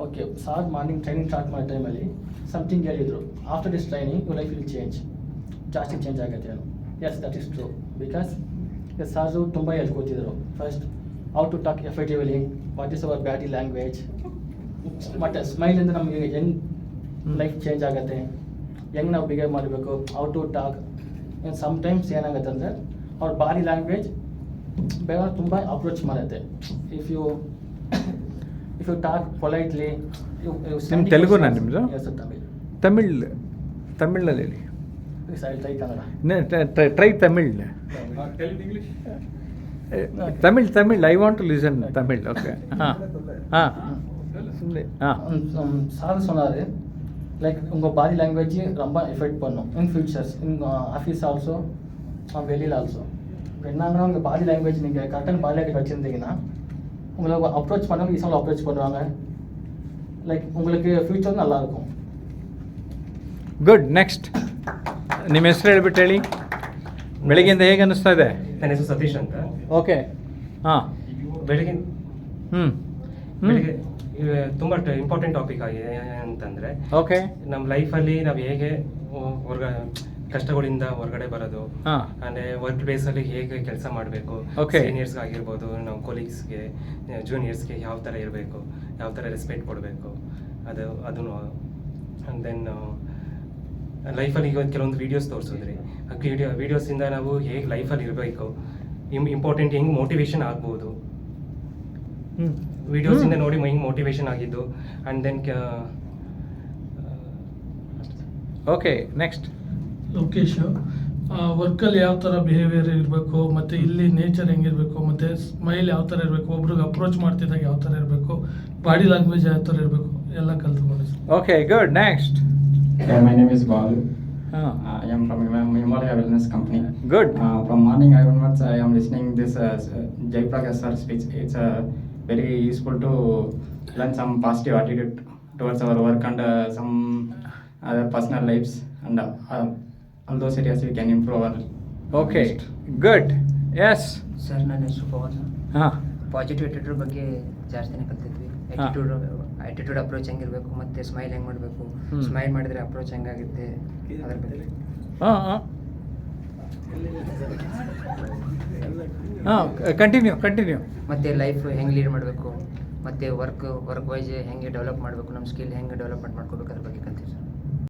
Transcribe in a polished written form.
Okay sir morning training start ಮಾಡೋ ಟೈಮಲ್ಲಿ something ಹೇಳಿದರು, after this training you life will change, ಜಾಸ್ತಿ change ಆಗುತ್ತೆ ನಾನು. Yes that is true, because sir ತುಂಬ ಹೇಳ್ಕೊತಿದ್ರು. First how to talk effectively, what is our body language, ಮತ್ತು ಸ್ಮೈಲಿಂದ ನಮಗೆ ಹೆಂಗೆ ಲೈಫ್ ಚೇಂಜ್ ಆಗುತ್ತೆ, ಹೆಂಗೆ ನಾವು ಬಿಹೇವ್ ಮಾಡಬೇಕು, ಹೌ ಟು ಟಾಕ್. ಸಮ್ಟೈಮ್ಸ್ ಏನಾಗುತ್ತೆ ಅಂದರೆ ಅವ್ರ ಬಾಡಿ ಲ್ಯಾಂಗ್ವೇಜ್ ಬೇಗ ತುಂಬ ಅಪ್ರೋಚ್ ಮಾಡುತ್ತೆ. If you talk politely. ನಿಮ್ಮ ತೆಲುಗುನಾ ನಿಮ್ಮದು? ಎಸ್ ತಮಿಳ್ ತಮಿಳಲ್ಲಿ ಹೇಳಿ. Try Kannada. Try Tamil. Tamil I want to listen Tamil. Okay. ಹಾಂ ಹಾಂ ಸುಮ್ಮನೆ ಹಾಂ. சார் சொன்னார் லைக் உங்கள் பாடி லாங்குவேஜ் ரொம்ப எஃபெக்ட் பண்ணும் இன் ஃபியூச்சர்ஸ், இன் ஆஃபீஸ் ஆல்சோ, வெளியில் ஆல்சோ. என்னங்கன்னா உங்கள் பாடி லாங்குவேஜ் நீங்கள் கரெக்டான பாடி லாங்குவேஜ் வச்சுருந்தீங்கன்னா உங்களை அப்ரோச் பண்ணவங்க ஈஸியாக அப்ரோச் பண்ணுவாங்க. லைக் உங்களுக்கு ஃப்யூச்சர் நல்லாயிருக்கும். ಗುಡ್. ನೆಕ್ಸ್ಟ್ ನಿಮ್ಮ ಹೆಸರು ಹೇಳ್ಬಿಟ್ಟು ಹೇಳಿ. ಬೆಳಗ್ಗೆಯಿಂದ ಹೇಗೆ ಅನ್ನಿಸ್ತಾ ಇದೆ? ನನ್ನ ಹೆಸರು ಸತೀಶ್ ಅಂತ. ಓಕೆ. ಹಾಂ. ಬೆಳಗ್ಗೆ ಬೆಳಿಗ್ಗೆ ತುಂಬ ಇಂಪಾರ್ಟೆಂಟ್ ಟಾಪಿಕ್ ಆಗಿದೆ. ಅಂತಂದರೆ ಓಕೆ, ನಮ್ಮ ಲೈಫಲ್ಲಿ ನಾವು ಹೇಗೆ ಕಷ್ಟಗಳಿಂದ ಹೊರಗಡೆ ಬರೋದು, ಅಂದರೆ ವರ್ಕ್ ಪ್ಲೇಸಲ್ಲಿ ಹೇಗೆ ಕೆಲಸ ಮಾಡಬೇಕು, ಸೀನಿಯರ್ಸ್ಗೆ ಆಗಿರ್ಬೋದು, ನಾವು ಕೊಲೀಗ್ಸ್ಗೆ, ಜೂನಿಯರ್ಸ್ಗೆ ಯಾವ ಥರ ಇರಬೇಕು, ಯಾವ ಥರ ರೆಸ್ಪೆಕ್ಟ್ ಕೊಡಬೇಕು, ಅದನ್ನು ಆ್ಯಂಡ್ ದೆನ್ ಲೈಫಲ್ಲಿ ಈಗ ಕೆಲವೊಂದು ವೀಡಿಯೋಸ್ ತೋರಿಸಿದ್ರಿ. ಆ ವೀಡಿಯೋಸಿಂದ ನಾವು ಹೇಗೆ ಲೈಫಲ್ಲಿ ಇರಬೇಕು, ಇಂಪಾರ್ಟೆಂಟ್ ಹೆಂಗೆ ಮೋಟಿವೇಶನ್ ಆಗ್ಬೋದು, ವಿಡಿಯೋಸಿಂದ ನೋಡಿ ಹೆಂಗೆ ಮೋಟಿವೇಶನ್ ಆಗಿದ್ದು. And then okay. Next Lokesh, ವರ್ಕಲ್ಲಿ ಯಾವ ಥರ ಬಿಹೇವಿಯರ್ ಇರಬೇಕು, ಮತ್ತು ಇಲ್ಲಿ ನೇಚರ್ ಹೆಂಗಿರಬೇಕು, ಮತ್ತು ಸ್ಮೈಲ್ ಯಾವ ಥರ ಇರಬೇಕು, ಒಬ್ರಿಗೆ ಅಪ್ರೋಚ್ ಮಾಡ್ತಿದ್ದಾಗ ಯಾವ ಥರ ಇರಬೇಕು, ಬಾಡಿ ಲ್ಯಾಂಗ್ವೇಜ್ ಯಾವ ಥರ ಇರಬೇಕು, ಎಲ್ಲ ಕಲ್ತ್ಕೊಂಡು. Okay, good. Next. My name is Balu. I am from Himalaya Wellness Company. Good. From morning onwards, I am listening this Jaiprakash sir speech. It's very useful to learn some positive attitude towards our work and some other personal lives, and all those areas we can improve our. Okay, good. Yes. Sir, ನನ್ನ ಹೆಸರು ಪವನ್. ಹಾಂ. Positive attitude ಬಗ್ಗೆ ಜಾಸ್ತಿನೇ ಕಲ್ತಿದ್ವಿ. Attitude approach ಹೆಂಗಿರಬೇಕು, ಮತ್ತು smile ಹೆಂಗೆ ಮಾಡಬೇಕು, smile ಮಾಡಿದರೆ approach ಹೆಂಗಾಗುತ್ತೆ, ಅದ್ರ ಬಗ್ಗೆ. ಹಾಂ. ಕಂಟಿನ್ಯೂ. ಮತ್ತು ಲೈಫ್ ಹೆಂಗೆ ಲೀಡ್ ಮಾಡಬೇಕು, ಮತ್ತು ವರ್ಕ್ ವೈಸ್ ಹೆಂಗೆ ಡೆವಲಪ್ ಮಾಡಬೇಕು, ನಮ್ಮ ಸ್ಕಿಲ್ ಹೆಂಗೆ ಡೆವಲಪ್ಮೆಂಟ್ ಮಾಡ್ಕೋಬೇಕು, ಅದ್ರ ಬಗ್ಗೆ